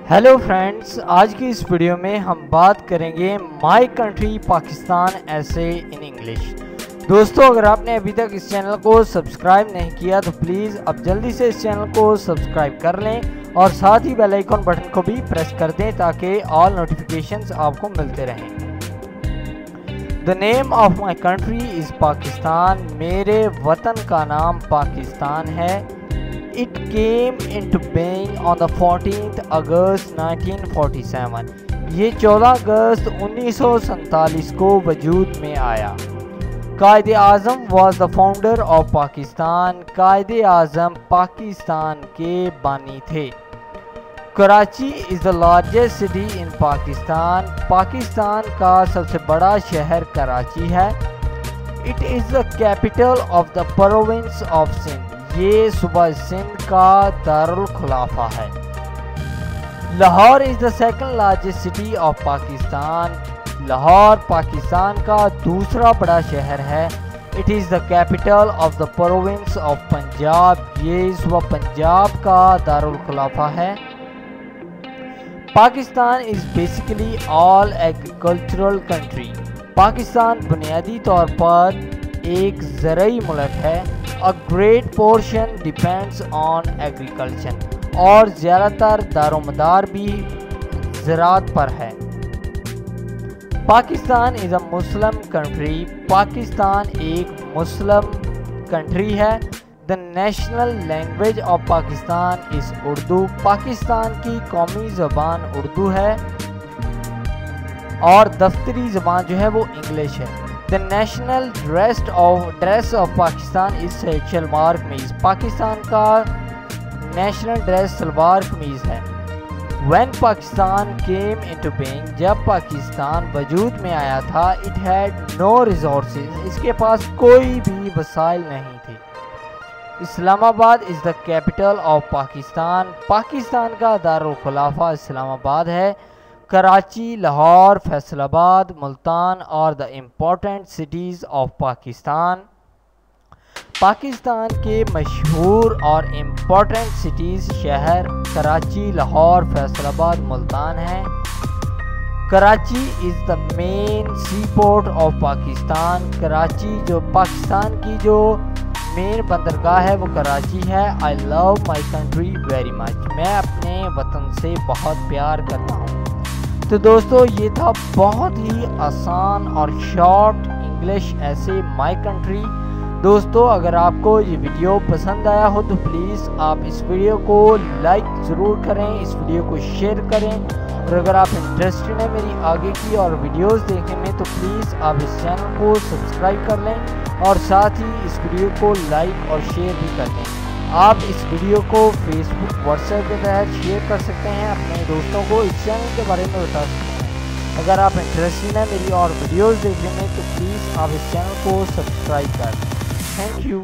Hello friends, आज की इस वीडियो में हम बात करेंगे माय कंट्री पाकिस्तान ऐसे इन इंग्लिश। दोस्तों, अगर आपने अभी तक इस चैनल को सब्सक्राइब नहीं किया तो प्लीज़ अब जल्दी से इस चैनल को सब्सक्राइब कर लें और साथ ही बेल आइकन बटन को भी प्रेस कर दें ताकि ऑल नोटिफिकेशंस आपको मिलते रहें। The name of my country is Pakistan. मेरे वतन का नाम पाकिस्तान है। It came into being on the 14th August 1947। ये 14 अगस्त 1947 को वजूद में आया। कायदे आज़म was the founder of Pakistan. कायदे आज़म पाकिस्तान के बानी थे। Karachi is the largest city in Pakistan. Pakistan का सबसे बड़ा शहर कराची है। It is the capital of the province of Sindh. ये सूबा सिंध का दारुल खुलाफा है। Lahore is the second largest city of Pakistan. Lahore Pakistan का दूसरा बड़ा शहर है। It is the capital of the province of Punjab. ये सूबा पंजाब का दारुल खुलाफा है। Pakistan is basically all agricultural country. Pakistan बुनियादी तौर पर एक ज़रई मुल्क है। A great portion depends on agriculture. और ज़्यादातर दारोमदार भी ज़राअत पर है। Pakistan is a Muslim country. Pakistan एक मुस्लिम कंट्री है। The national language of Pakistan is Urdu. Pakistan की कौमी ज़बान उर्दू है और दफ्तरी ज़बान जो है वो इंग्लिश है। The national dress of Pakistan is salwar kameez. Pakistan का नेशनल ड्रेस सलवार कमीज़ है। When Pakistan came into being, जब पाकिस्तान वजूद में आया था, इट हैड नो रिसोर्सेज। इसके पास कोई भी वसाइल नहीं थे। Islamabad is the capital of Pakistan. Pakistan का दारुल खुलाफा इस्लामाबाद है। कराची, लाहौर, फैसलाबाद, मुल्तान और the important cities of Pakistan. Pakistan के मशहूर और इम्पोर्टेंट सिटीज़ शहर कराची, लाहौर, फैसलाबाद, मुल्तान हैं। Karachi is the main sea port of Pakistan. Karachi जो पाकिस्तान की जो मेन बंदरगाह है वो कराची है। I love my country very much. मैं अपने वतन से बहुत प्यार करता हूँ। तो दोस्तों, ये था बहुत ही आसान और शॉर्ट इंग्लिश ऐसे माई कंट्री। दोस्तों, अगर आपको ये वीडियो पसंद आया हो तो प्लीज़ आप इस वीडियो को लाइक ज़रूर करें, इस वीडियो को शेयर करें और अगर आप इंटरेस्टेड हैं मेरी आगे की और वीडियोस देखने में तो प्लीज़ आप इस चैनल को सब्सक्राइब कर लें और साथ ही इस वीडियो को लाइक और शेयर भी कर लें। आप इस वीडियो को फेसबुक, व्हाट्सएप के तहत शेयर कर सकते हैं, अपने दोस्तों को इस चैनल के बारे में बता सकते हैं। अगर आप इंटरेस्टेड हैं मेरी और वीडियोस देखने में तो प्लीज़ आप इस चैनल को सब्सक्राइब कर दें। Thank you.